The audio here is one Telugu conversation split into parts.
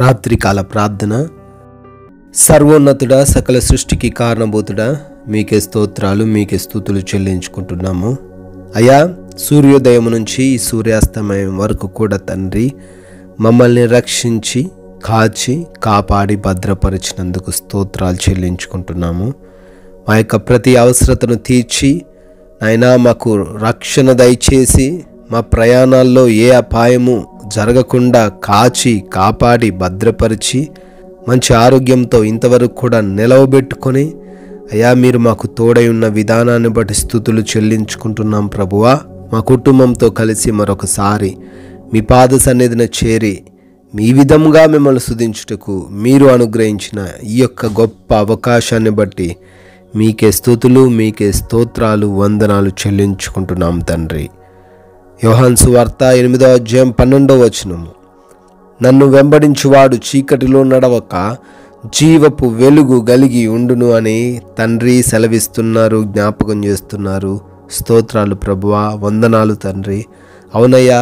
రాత్రికాల ప్రార్థన. సర్వోన్నతుడా, సకల సృష్టికి కారణభూతుడా, మీకే స్తోత్రాలు, మీకే స్తుతులు చెల్లించుకుంటున్నాము. అయ్యా, సూర్యోదయం నుంచి సూర్యాస్తమయం వరకు కూడా తండ్రి మమ్మల్ని రక్షించి కాచి కాపాడి భద్రపరిచినందుకు స్తోత్రాలు చెల్లించుకుంటున్నాము. మా యొక్క ప్రతి అవసరతను తీర్చి నాయనా మాకు రక్షణ దయచేసి మా ప్రయాణాల్లో ఏ అపాయము జరగకుండా కాచి కాపాడి భద్రపరిచి మంచి ఆరోగ్యంతో ఇంతవరకు కూడా నిలవబెట్టుకొని అయ్యా మీరు మాకు తోడై ఉన్న విధానాన్ని బట్టి స్తుతులు చెల్లించుకుంటున్నాం ప్రభువా. మా కుటుంబంతో కలిసి మరొకసారి మీ పాద సన్నిధిన చేరి మీ విధంగా మిమ్మల్ని స్తుతించుటకు మీరు అనుగ్రహించిన ఈ యొక్క గొప్ప అవకాశాన్ని బట్టి మీకే స్తుతులు, మీకే స్తోత్రాలు, వందనాలు చెల్లించుకుంటున్నాం తండ్రి. యోహాను సువార్త 8వ అధ్యాయం 12వ వచనము, నన్ను వెంబడించువాడు చీకటిలో నడవక జీవపు వెలుగు కలిగి ఉండును అని తండ్రి సెలవిస్తున్నారు, జ్ఞాపకం చేస్తున్నారు. స్తోత్రాలు ప్రభువా, వందనాలు తండ్రి. అవునయ్యా,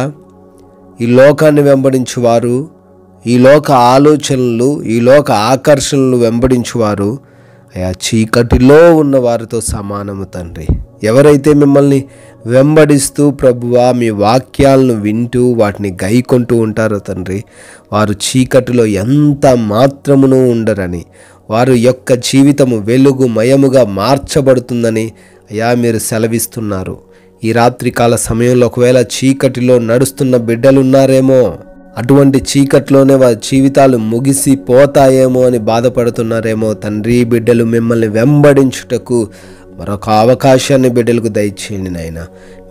ఈ లోకాన్ని వెంబడించువారు, ఈ లోక ఆలోచనలు, ఈ లోక ఆకర్షణలు వెంబడించువారు అయా చీకటిలో ఉన్న వారితో సమానము తండ్రి. ఎవరైతే మిమ్మల్ని వెంబడిస్తూ ప్రభువా మీ వాక్యాలను వింటూ వాటిని గైకొంటూ ఉంటారో తండ్రి, వారు చీకటిలో ఎంత మాత్రమును ఉండరని, వారి యొక్క జీవితము వెలుగుమయముగా మార్చబడుతుందని అయా మీరు సెలవిస్తున్నారు. ఈ రాత్రికాల సమయంలో ఒకవేళ చీకటిలో నడుస్తున్న బిడ్డలున్నారేమో, అటువంటి చీకట్లోనే వారి జీవితాలు ముగిసిపోతాయేమో అని బాధపడుతున్నారేమో తండ్రి. బిడ్డలు మిమ్మల్ని వెంబడించుటకు మరొక అవకాశాన్ని బిడ్డలకు దయచేయండి నాయన.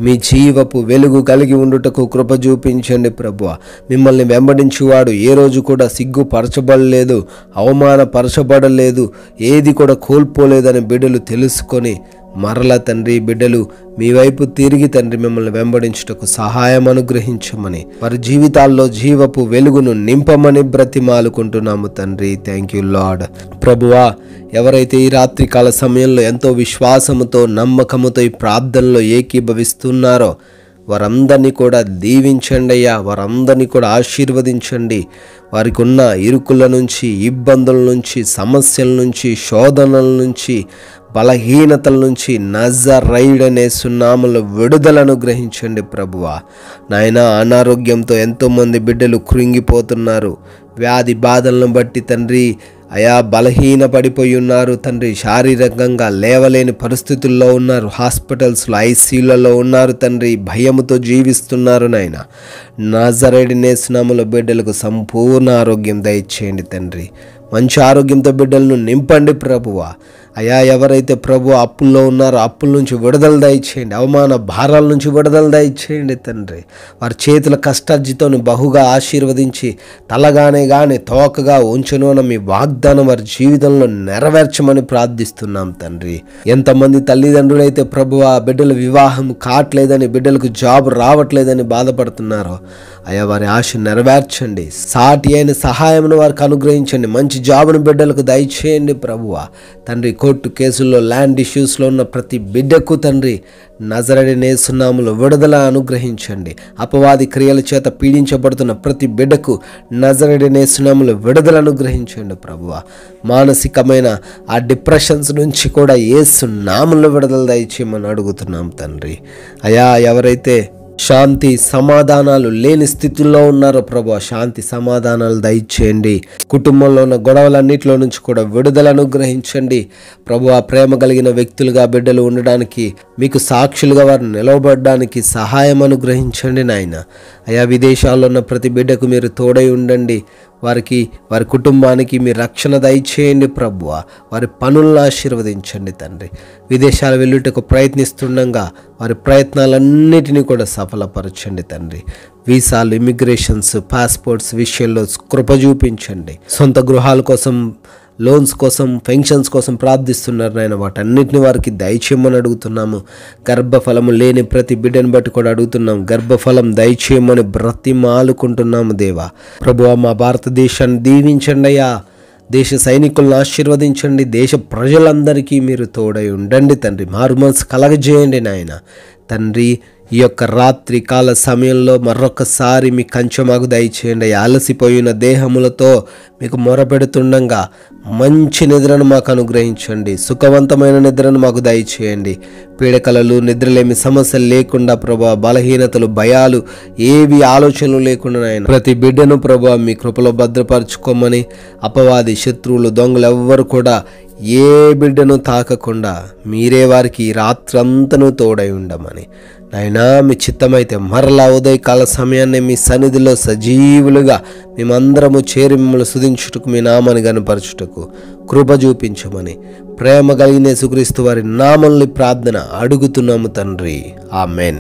మీ జీవపు వెలుగు కలిగి ఉండుటకు కృప చూపించండి ప్రభువా. మిమ్మల్ని వెంబడించువాడు ఏ రోజు కూడా సిగ్గుపరచబడలేదు, అవమానపరచబడలేదు, ఏది కూడా కోల్పోలేదని బిడ్డలు తెలుసుకొని మరల తండ్రి బిడ్డలు మీ వైపు తిరిగి తండ్రి మిమ్మల్ని వెంబడించుటకు సహాయం అనుగ్రహించమని, వారి జీవితాల్లో జీవపు వెలుగును నింపమని బ్రతిమాలుకుంటున్నాము తండ్రి. Thank you lord. ప్రభువా, ఎవరైతే ఈ రాత్రికాల సమయంలో ఎంతో విశ్వాసముతో నమ్మకముతో ఈ ప్రార్థనలో ఏకీభవిస్తున్నారో వారందరినీ కూడా దీవించండి అయ్యా, వారందరినీ కూడా ఆశీర్వదించండి. వారికి ఉన్న ఇరుకుల నుంచి, ఇబ్బందుల నుంచి, సమస్యల నుంచి, శోధనల నుంచి, బలహీనతల నుంచి నజరేయుడనే సున్నామములో విడుదలను గ్రహించండి ప్రభువా. నాయన, అనారోగ్యంతో ఎంతోమంది బిడ్డలు కృంగిపోతున్నారు. వ్యాధి బాధలను బట్టి తండ్రి అయా బలహీన పడిపోయి ఉన్నారు తండ్రి. శారీరకంగా లేవలేని పరిస్థితుల్లో ఉన్నారు. హాస్పిటల్స్లో, ఐసీయూలలో ఉన్నారు తండ్రి. భయముతో జీవిస్తున్నారు నాయన. నజరేయుడనే సున్నామములో బిడ్డలకు సంపూర్ణ ఆరోగ్యం దయచేయండి తండ్రి. మంచి ఆరోగ్యంతో బిడ్డలను నింపండి ప్రభువా. అయా, ఎవరైతే ప్రభు అప్పుల్లో ఉన్నారో అప్పుల నుంచి విడుదల దయచేయండి. అవమాన భారాల నుంచి విడుదల దయచేయండి తండ్రి. వారి చేతుల కష్టార్జితోని బహుగా ఆశీర్వదించి తలగానే కానీ తోకగా ఉంచును అని మీ వాగ్దానం వారి జీవితంలో నెరవేర్చమని ప్రార్థిస్తున్నాం తండ్రి. ఎంతమంది తల్లిదండ్రులైతే ప్రభు ఆ బిడ్డల వివాహం కావట్లేదని, బిడ్డలకు జాబ్ రావట్లేదని బాధపడుతున్నారో అయా వారి ఆశ నెరవేర్చండి. సాటి అయిన సహాయమును వారికి అనుగ్రహించండి. మంచి జాబును బిడ్డలకు దయచేయండి ప్రభువా. తండ్రి, కోర్టు కేసుల్లో, ల్యాండ్ ఇష్యూస్లో ఉన్న ప్రతి బిడ్డకు తండ్రి నజరేయుడనే సున్నామములో విడుదల అనుగ్రహించండి. అపవాది క్రియల చేత పీడించబడుతున్న ప్రతి బిడ్డకు నజరేయుడనే సున్నామములో విడుదల అనుగ్రహించండి ప్రభువా. మానసికమైన ఆ డిప్రెషన్స్ నుంచి కూడా యేసు నామములో విడుదల దయచేయమని అడుగుతున్నాం తండ్రి. అయా, ఎవరైతే శాంతి సమాధానాలు లేని స్థితిలో ఉన్నారో ప్రభు, శాంతి సమాధానాలు దయచేయండి. కుటుంబంలో ఉన్న గొడవలన్నిటిలో నుంచి కూడా విడుదల అనుగ్రహించండి ప్రభు. ఆ ప్రేమ కలిగిన వ్యక్తులుగా బిడ్డలు ఉండడానికి, మీకు సాక్షులుగా వారు నిలవబడడానికి సహాయం అనుగ్రహించండి నాయన. అయా, విదేశాల్లో ఉన్న ప్రతి బిడ్డకు మీరు తోడై ఉండండి. వారికి, వారి కుటుంబానికి మీ రక్షణ దయచేయండి ప్రభువ. వారి పనులను ఆశీర్వదించండి తండ్రి. విదేశాలు వెళ్ళుటకు ప్రయత్నిస్తుండగా వారి ప్రయత్నాలన్నిటినీ కూడా సఫలపరచండి తండ్రి. వీసాలు, ఇమిగ్రేషన్స్, పాస్పోర్ట్స్ విషయంలో కృప చూపించండి. సొంత గృహాల కోసం, లోన్స్ కోసం, పెన్షన్స్ కోసం ప్రార్థిస్తున్నారు నాయన. వాటన్నిటిని వారికి దయచేయమని అడుగుతున్నాము. గర్భఫలము లేని ప్రతి బిడ్డను బట్టి కూడా అడుగుతున్నాం. గర్భఫలం దయచేయమని బ్రతిమాలుకుంటున్నాము దేవా. ప్రభువా, మా భారతదేశాన్ని దీవించండి అయ్యా. దేశ సైనికులను ఆశీర్వదించండి. దేశ ప్రజలందరికీ మీరు తోడై ఉండండి తండ్రి. మారుమనసు కలగజేయండి నాయన. తండ్రి, ఈ యొక్క రాత్రి కాల సమయంలో మరొకసారి మీ కంచె మాకు దయచేయండి. అలసిపోయిన దేహములతో మీకు మొరపెడుతుండగా మంచి నిద్రను మాకు అనుగ్రహించండి. సుఖవంతమైన నిద్రను మాకు దయచేయండి. పీడకలలు, నిద్రలేమి సమస్యలు లేకుండా ప్రభా, బలహీనతలు, భయాలు, ఏవి ఆలోచనలు లేకుండా నాయన ప్రతి బిడ్డను ప్రభా మీ కృపలో భద్రపరచుకోమని, అపవాది, శత్రువులు, దొంగలు ఎవ్వరు కూడా ఏ బిడ్డను తాకకుండా మీరే వారికి రాత్రంతను తోడై ఉండమని నాయనా, మీ చిత్తమైతే మరలా ఉదయకాల సమయాన్ని మీ సన్నిధిలో సజీవులుగా మేమందరము చేరి మిమ్మల్ని స్తుతించుటకు, మీ నామాన్ని గనపరచుటకు కృప చూపించమని ప్రేమ కలిగిన యేసుక్రీస్తు వారి నామములో ప్రార్థన అడుగుతున్నాము తండ్రి. ఆమెన్.